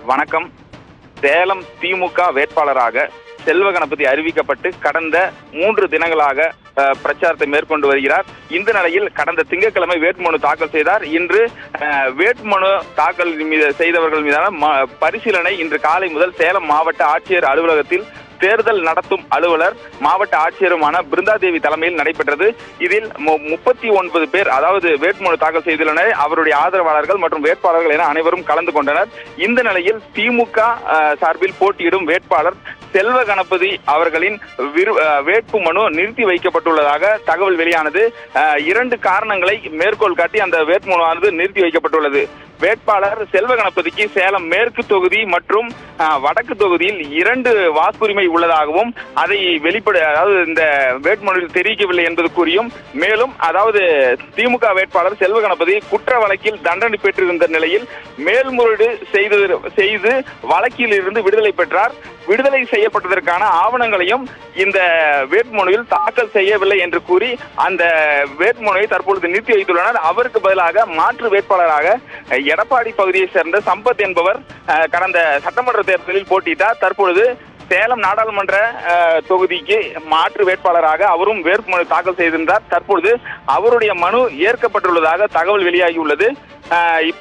வணக்கம். சேலம் திமுக வேட்பாளராக செல்வ கணபதி அறிவிக்கப்பட்டு கடந்த 3 தினங்களாக பிரச்சாரத்தை மேற்கொண்டு வருகிறார். இந்த நிலையில் கடந்த திங்கட்கிழமை வேட்புமனு தாக்கல் செய்தார். இன்று வேட்புமனு தாக்கல் செய்தவர்கள் மீதான பரிசீலனை இன்று காலை முதல் சேலம் மாவட்ட ஆட்சியர் அலுவலகத்தில் தேர்தல் நடத்தும் அலுவலர் மாவட்ட ஆட்சியருமான பிருந்தாதேவி தலைமையில் நடைபெற்றது. இதில் 39 பேர் அதாவது வேட்புமனு தாக்கல் செய்துள்ளனர். அவருடைய ஆதரவாளர்கள் மற்றும் வேட்பாளர்கள் என அனைவரும் கலந்து கொண்டனர். இந்த நிலையில் திமுக சார்பில் போட்டியிடும் வேட்பாளர் செல்வ கணபதி அவர்களின் வேட்புமனு நிறுத்தி வைக்கப்பட்டுள்ளதாக தகவல் வெளியானது. 2 காரணங்களை மேற்கோள் காட்டி அந்த வேட்புமனுவானது நிறுத்தி வைக்கப்பட்டுள்ளது. வேட்பாளர் செல்வ கணபதிக்கு சேலம் மேற்கு தொகுதி மற்றும் வடக்கு தொகுதியில் 2 வாக்குரிமை உள்ளதாகவும் அதை அதாவது இந்த வேட்புமனுவில் தெரிவிக்கவில்லை என்பது கூறியும், மேலும் அதாவது திமுக வேட்பாளர் செல்வ கணபதி குற்ற வழக்கில் தண்டனை பெற்றிருந்த நிலையில் மேல்முறையீடு செய்து வழக்கில் இருந்து விடுதலை பெற்றார். விடுதலை செய்யப்பட்டதற்கான ஆவணங்களையும் இந்த வேட்புமனுவில் தாக்கல் செய்யவில்லை என்று கூறி அந்த வேட்புமனுவை தற்பொழுது நிறுத்தி வைத்துள்ளனர். அவருக்கு பதிலாக மாற்று வேட்பாளராக எடப்பாடி பகுதியை சேர்ந்த சம்பத் என்பவர் கடந்த சட்டமன்ற தேர்தலில் போட்டியிட்டார். தற்பொழுது சேலம் நாடாளுமன்ற தொகுதிக்கு மாற்று வேட்பாளராக அவரும் வேட்புமனு தாக்கல் செய்திருந்தார். தற்பொழுது அவருடைய மனு ஏற்கப்பட்டுள்ளதாக தகவல் வெளியாகியுள்ளது.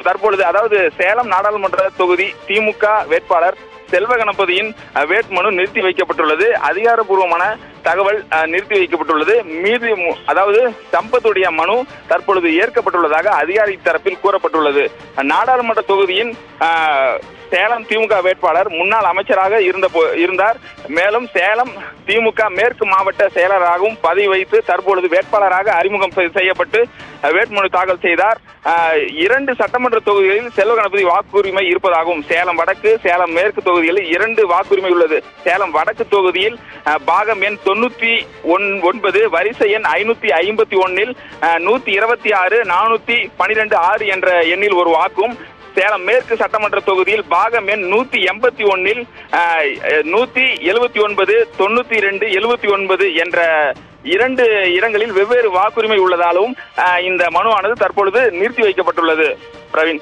தற்பொழுது அதாவது சேலம் நாடாளுமன்ற தொகுதி திமுக வேட்பாளர் செல்வ கணபதியின் வேட்புமனு நிறுத்தி வைக்கப்பட்டுள்ளது. அதிகாரப்பூர்வமான தகவல் நிறுத்தி வைக்கப்பட்டுள்ளது. மீது அதாவது சம்பத்துடைய மனு தற்பொழுது ஏற்கப்பட்டுள்ளதாக அதிகாரி தரப்பில் கூறப்பட்டுள்ளது. நாடாளுமன்ற தொகுதியின் சேலம் திமுக வேட்பாளர் முன்னாள் அமைச்சராக இருந்தார். மேலும் சேலம் திமுக மேற்கு மாவட்ட செயலராகவும் பதவி வைத்து தற்பொழுது வேட்பாளராக அறிமுகம் செய்யப்பட்டு வேட்புமனு தாக்கல் செய்தார். 2 சட்டமன்ற தொகுதிகளில் செல்வ கணபதி வாக்குரிமை இருப்பதாகவும், சேலம் வடக்கு சேலம் மேற்கு தொகுதிகளில் 2 வாக்குரிமை உள்ளது. சேலம் வடக்கு தொகுதியில் பாகம் எண் 99 வரிசை எண் 551 126 412 6 என்ற எண்ணில் ஒரு வாக்கும், சேலம் மேற்கு சட்டமன்ற தொகுதியில் பாகம் எண் 181 179 92 79 என்ற 2 இடங்களில் வெவ்வேறு வாக்குரிமை உள்ளதாலும் இந்த மனுவானது தற்பொழுது நிறுத்தி வைக்கப்பட்டுள்ளது. பிரவீன்.